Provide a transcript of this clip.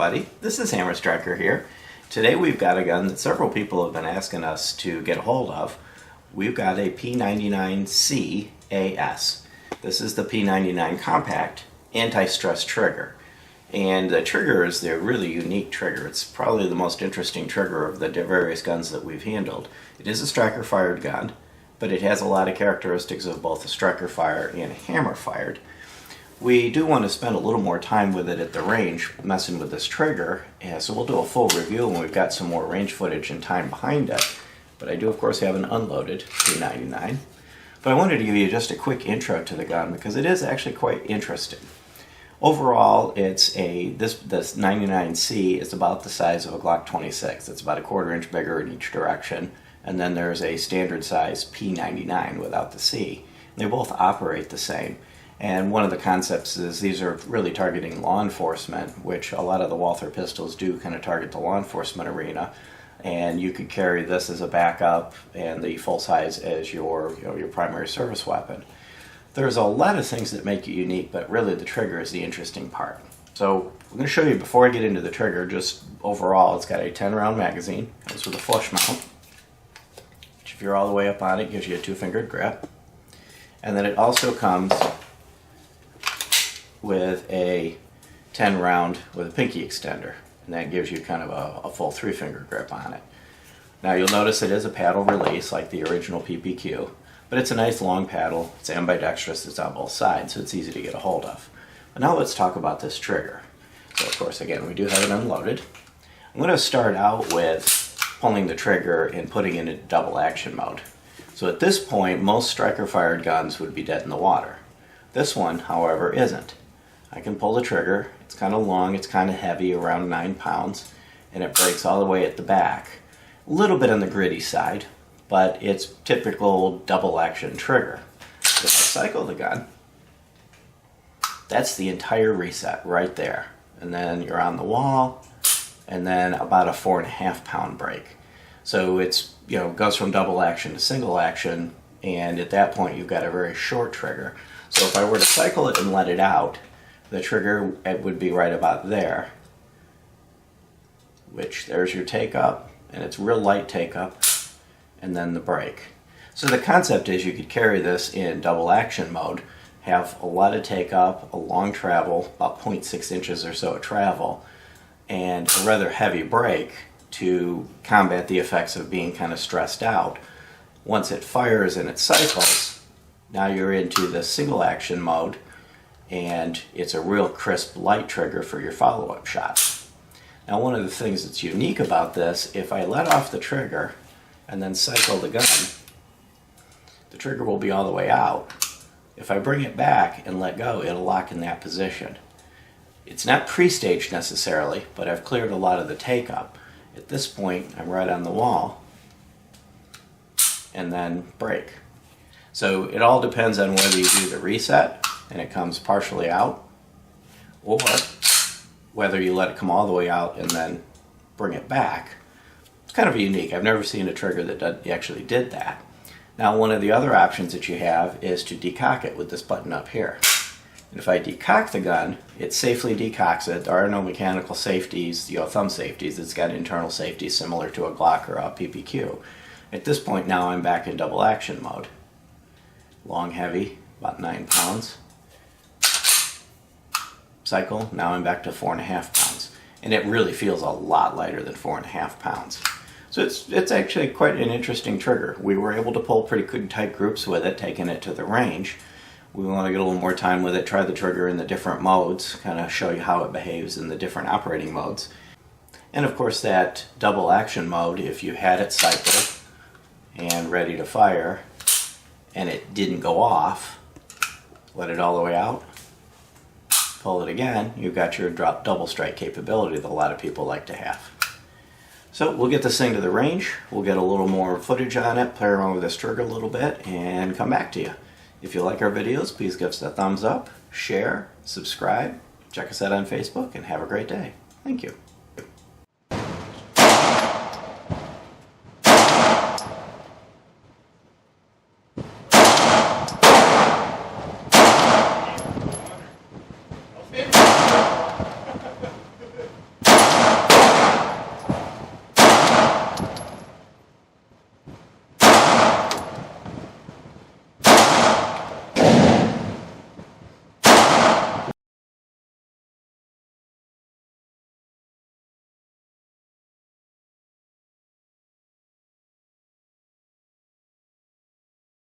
everybody, this is Hammer Striker here. Today we've got a gun that several people have been asking us to get a hold of. We've got a P99c AS. This is the P99 compact anti-stress trigger. And the trigger is the really unique trigger. It's probably the most interesting trigger of the various guns that we've handled. It is a striker fired gun, but it has a lot of characteristics of both a striker fire and a hammer fired. We do want to spend a little more time with it at the range messing with this trigger, and so we'll do a full review when we've got some more range footage and time behind it. But I do of course have an unloaded P99. But I wanted to give you just a quick intro to the gun because it is actually quite interesting. Overall, it's this 99C is about the size of a Glock 26. It's about a 1/4 inch bigger in each direction. And then there's a standard size P99 without the C. They both operate the same. And one of the concepts is these are really targeting law enforcement, which a lot of the Walther pistols do kind of target the law enforcement arena. And you could carry this as a backup and the full size as your primary service weapon. There's a lot of things that make it unique, but really the trigger is the interesting part. So I'm going to show you before I get into the trigger, just overall, it's got a 10-round magazine. Comes with a flush mount, which if you're all the way up on it, gives you a 2-fingered grip. And then it also comes with a 10-round with a pinky extender, and that gives you kind of a full 3-finger grip on it. Now you'll notice it is a paddle release like the original PPQ, but it's a nice long paddle. It's ambidextrous, it's on both sides, so it's easy to get a hold of. But now let's talk about this trigger. So of course, again, we do have it unloaded. I'm going to start out with pulling the trigger and putting it in double action mode. So at this point, most striker fired guns would be dead in the water. This one, however, isn't. I can pull the trigger. It's kind of long, it's kind of heavy, around 9 pounds, and it breaks all the way at the back. A little bit on the gritty side, but it's typical double action trigger. If I cycle the gun, that's the entire reset right there. And then you're on the wall, and then about a 4.5 pound break. So it's, goes from double action to single action, and at that point you've got a very short trigger. So if I were to cycle it and let it out, the trigger, it would be right about there, which there's your take up, and it's real light take up, and then the break. So the concept is you could carry this in double action mode, have a lot of take up, a long travel, about 0.6 inches or so of travel, and a rather heavy break to combat the effects of being kind of stressed out. Once it fires and it cycles, now you're into the single action mode, and it's a real crisp light trigger for your follow-up shots. Now one of the things that's unique about this, if I let off the trigger and then cycle the gun, the trigger will be all the way out. If I bring it back and let go, it'll lock in that position. It's not pre-staged necessarily, but I've cleared a lot of the take-up. At this point, I'm right on the wall, and then break. So it all depends on whether you do the reset and it comes partially out, or whether you let it come all the way out and then bring it back. It's kind of unique. I've never seen a trigger that actually did that. Now one of the other options that you have is to decock it with this button up here. And if I decock the gun, it safely decocks it. There are no mechanical safeties, thumb safeties. It's got internal safeties similar to a Glock or a PPQ. At this point now I'm back in double action mode. Long, heavy, about 9 pounds. Cycle, now I'm back to 4.5 pounds. And it really feels a lot lighter than 4.5 pounds. So it's actually quite an interesting trigger. We were able to pull pretty good tight groups with it, taking it to the range. We want to get a little more time with it, try the trigger in the different modes, kind of show you how it behaves in the different operating modes. And of course that double action mode, if you had it cycled and ready to fire, and it didn't go off, let it all the way out, pull it again, you've got your drop double strike capability that a lot of people like to have. So we'll get this thing to the range, we'll get a little more footage on it, play around with this trigger a little bit, and come back to you. If you like our videos, please give us a thumbs up, share, subscribe, check us out on Facebook, and have a great day. Thank you.